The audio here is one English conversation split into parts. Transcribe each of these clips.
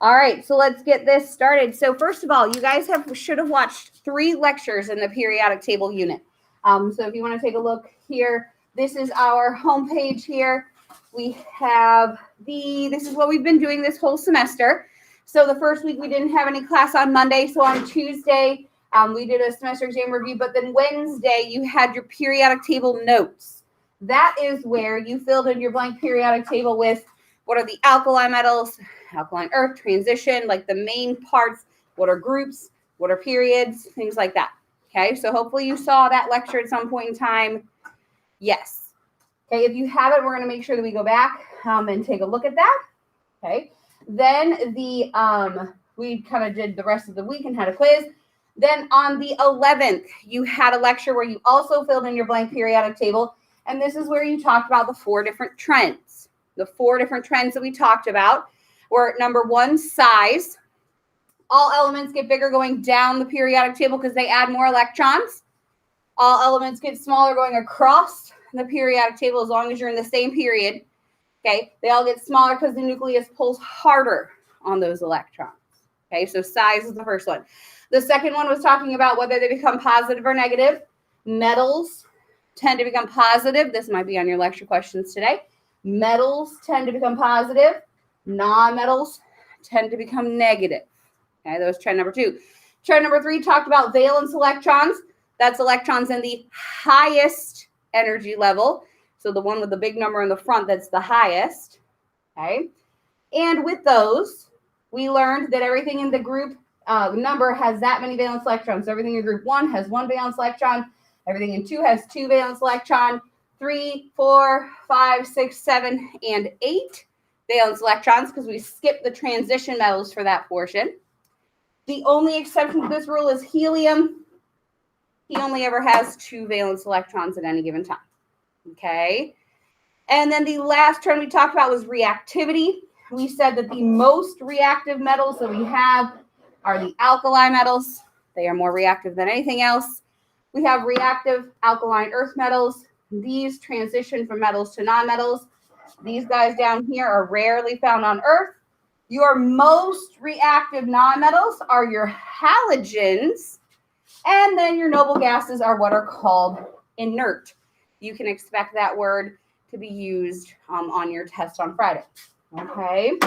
All right, so let's get this started. So first of all, you guys should have watched 3 lectures in the periodic table unit. So if you want to take a look here, this is our homepage here. We have this is what we've been doing this whole semester. So the first week we didn't have any class on Monday. So on Tuesday, we did a semester exam review, but then Wednesday you had your periodic table notes. That is where you filled in your blank periodic table with what are the alkali metals, alkaline earth, transition, like the main parts, what are groups, what are periods, things like that. Okay, so hopefully you saw that lecture at some point in time. Yes. Okay, if you haven't, we're going to make sure that we go back and take a look at that. Okay, then we kind of did the rest of the week and had a quiz. Then on the 11th, you had a lecture where you also filled in your blank periodic table. And this is where you talked about the 4 different trends. The 4 different trends that we talked about were number 1, size. All elements get bigger going down the periodic table because they add more electrons. All elements get smaller going across the periodic table as long as you're in the same period. Okay, they all get smaller because the nucleus pulls harder on those electrons. Okay, so size is the first one. The second one was talking about whether they become positive or negative. Metals tend to become positive. This might be on your lecture questions today. Metals tend to become positive. Non-metals tend to become negative. Okay, that was trend number 2. Trend number 3 talked about valence electrons. That's electrons in the highest energy level. So the one with the big number in the front, that's the highest. Okay, and with those, we learned that everything in the group number has that many valence electrons. So everything in group 1 has 1 valence electron. Everything in 2 has 2 valence electron. 3, 4, 5, 6, 7, and 8 valence electrons because we skipped the transition metals for that portion. The only exception to this rule is helium. He only ever has 2 valence electrons at any given time. Okay. And then the last trend we talked about was reactivity. We said that the most reactive metals that we have are the alkali metals. They are more reactive than anything else. We have reactive alkaline earth metals. These transition from metals to nonmetals. These guys down here are rarely found on Earth. Your most reactive nonmetals are your halogens, and then your noble gases are what are called inert. You can expect that word to be used on your test on Friday. Okay?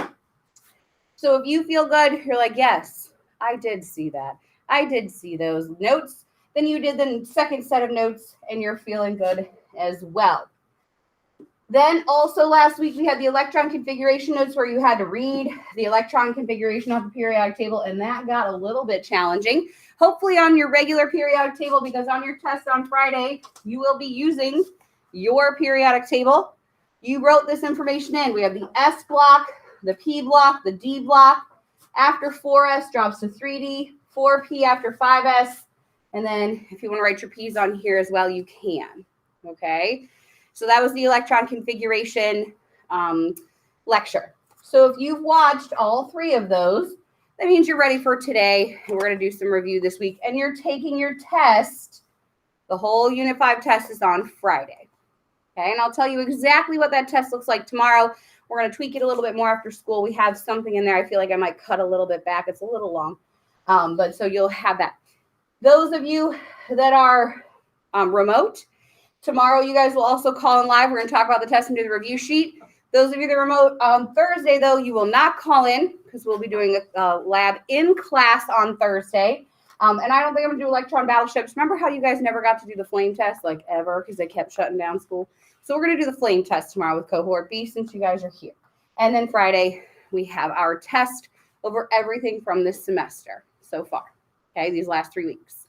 So if you feel good, you're like, yes, I did see that. I did see those notes. Then you did the second set of notes, and you're feeling good as well. Then also last week we had the electron configuration notes where you had to read the electron configuration of the periodic table, and that got a little bit challenging. Hopefully on your regular periodic table, because on your test on Friday, you will be using your periodic table. You wrote this information in. We have the S block, the P block, the D block. After 4S drops to 3D, 4P after 5S, and then if you want to write your P's on here as well, you can. Okay, so that was the electron configuration lecture. So if you've watched all 3 of those, that means you're ready for today. And we're going to do some review this week. And you're taking your test. The whole Unit 5 test is on Friday. Okay, and I'll tell you exactly what that test looks like tomorrow. We're going to tweak it a little bit more after school. We have something in there. I feel like I might cut a little bit back. It's a little long. But so you'll have that. Those of you that are remote, tomorrow you guys will also call in live. We're going to talk about the test and do the review sheet. Those of you that are remote on Thursday, though, you will not call in because we'll be doing a lab in class on Thursday. And I don't think I'm going to do electron battleships. Remember how you guys never got to do the flame test, like ever, because they kept shutting down school? So we're going to do the flame test tomorrow with cohort B since you guys are here. And then Friday, we have our test over everything from this semester so far. Okay, these last 3 weeks.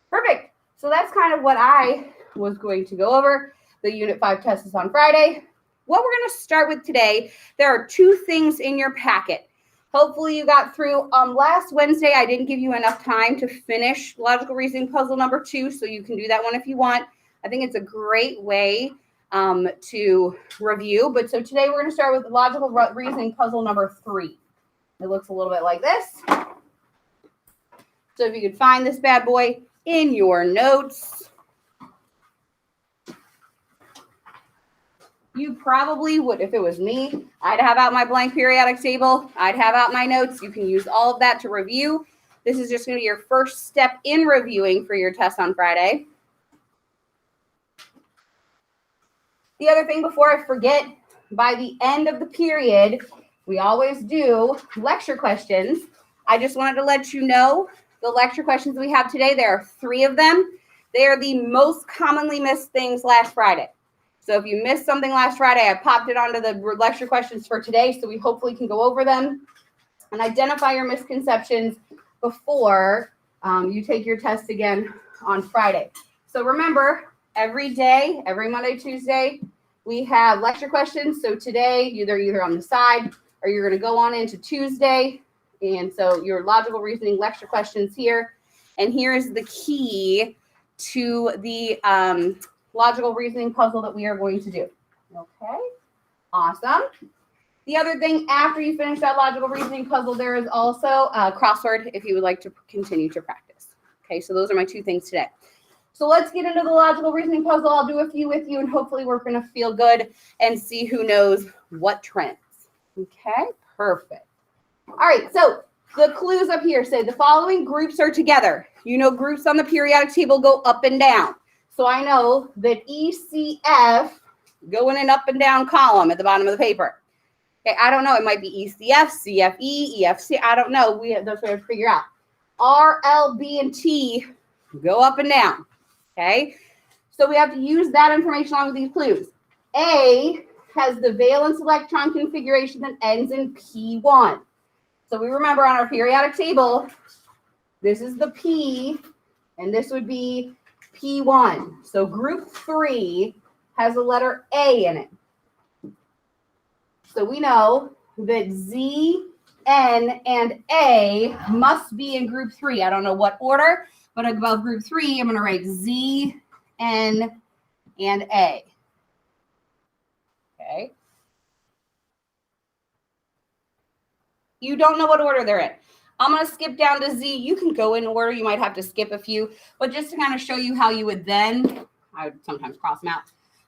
Perfect. So that's kind of what I was going to go over. The Unit 5 test is on Friday. What we're going to start with today, there are 2 things in your packet. Hopefully you got through. Last Wednesday, I didn't give you enough time to finish logical reasoning puzzle number 2, so you can do that one if you want. I think it's a great way to review. But so today we're going to start with logical reasoning puzzle number 3. It looks a little bit like this. So if you could find this bad boy in your notes. You probably would, if it was me, I'd have out my blank periodic table. I'd have out my notes. You can use all of that to review. This is just going to be your first step in reviewing for your test on Friday. The other thing before I forget, by the end of the period, we always do lecture questions. I just wanted to let you know the lecture questions we have today, there are 3 of them. They are the most commonly missed things last Friday. So if you missed something last Friday, I popped it onto the lecture questions for today, so we hopefully can go over them and identify your misconceptions before you take your test again on Friday. So remember, every day, every Monday, Tuesday, we have lecture questions. So today, they're either on the side or you're going to go on into Tuesday. And so your logical reasoning lecture questions here. And here is the key to the logical reasoning puzzle that we are going to do. Okay, awesome. The other thing, after you finish that logical reasoning puzzle, there is also a crossword if you would like to continue to practice. Okay, so those are my 2 things today. So let's get into the logical reasoning puzzle. I'll do a few with you, and hopefully we're going to feel good and see who knows what trends. Okay, perfect. All right, so the clues up here say the following groups are together. You know, groups on the periodic table go up and down. So I know that ECF go in an up and down column at the bottom of the paper. Okay, I don't know. It might be ECF, CFE, EFC. I don't know. That's what we have to figure out. R, L, B, and T go up and down. Okay, so we have to use that information along with these clues. A has the valence electron configuration that ends in P1. So we remember on our periodic table, this is the P, and this would be P1. So group 3 has the letter A in it. So we know that Z, N, and A must be in group 3. I don't know what order, but above group 3, I'm going to write Z, N, and A. Okay. You don't know what order they're in. I'm going to skip down to Z. You can go in order. You might have to skip a few, but just to kind of show you how you would then, I would sometimes cross them out.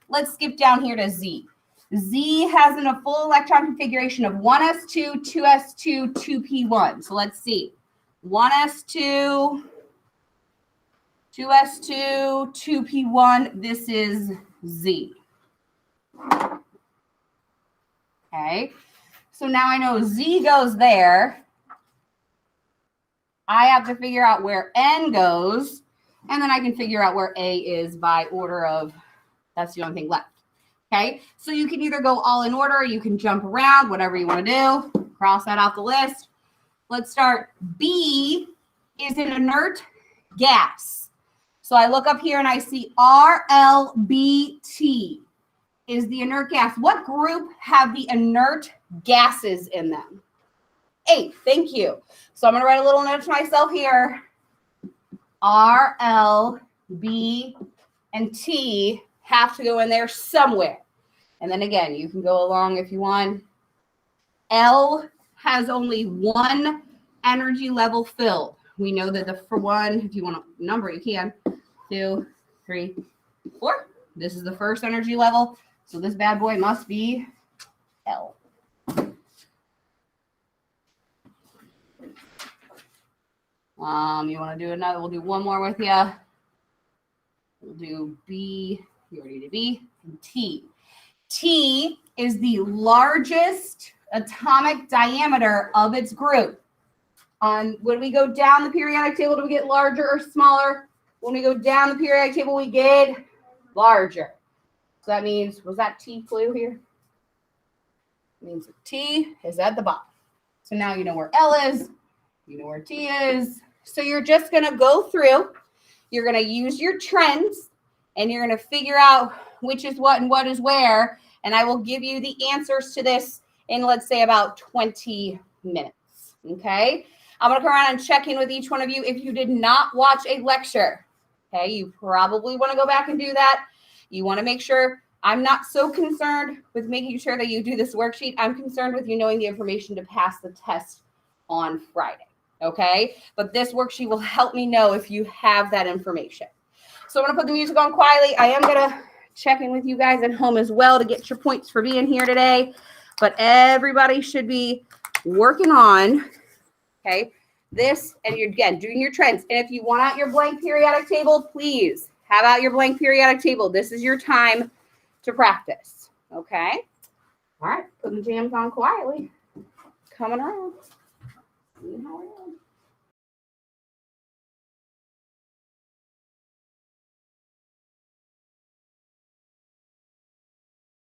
Let's skip down here to Z. Z has a full electron configuration of 1s2, 2s2, 2p1. So let's see. 1s2, 2s2, 2p1. This is Z. Okay. So now I know Z goes there. I have to figure out where N goes, and then I can figure out where A is by order of, that's the only thing left. Okay, so you can either go all in order, you can jump around, whatever you want to do. Cross that off the list. Let's start. B is an inert gas. So I look up here and I see RLBT is the inert gas. What group have the inert gases in them? 8, thank you. So I'm going to write a little note to myself here. R, L, B, and T have to go in there somewhere. And then again, you can go along if you want. L has only 1 energy level filled. We know that for 1, if you want to number, you can. 2, 3, 4. This is the first energy level. So this bad boy must be L. You want to do another? We'll do one more with you. We'll do B. You already did B. And T. T is the largest atomic diameter of its group. When we go down the periodic table, do we get larger or smaller? When we go down the periodic table, we get larger. So that means, was that T flew here? It means T is at the bottom. So now you know where L is. You know where T is. So you're just going to go through. You're going to use your trends, and you're going to figure out which is what and what is where. And I will give you the answers to this in, let's say, about 20 minutes. Okay? I'm going to come around and check in with each one of you. If you did not watch a lecture, okay, you probably want to go back and do that. You want to make sure. I'm not so concerned with making sure that you do this worksheet. I'm concerned with you knowing the information to pass the test on Friday. Okay? But this worksheet will help me know if you have that information. So I'm going to put the music on quietly. I am going to check in with you guys at home as well to get your points for being here today. But everybody should be working on, okay, this, and you're, again, doing your trends. And if you want out your blank periodic table, please have out your blank periodic table. This is your time to practice, okay? All right, putting the jams on quietly. Coming around. See how we're doing.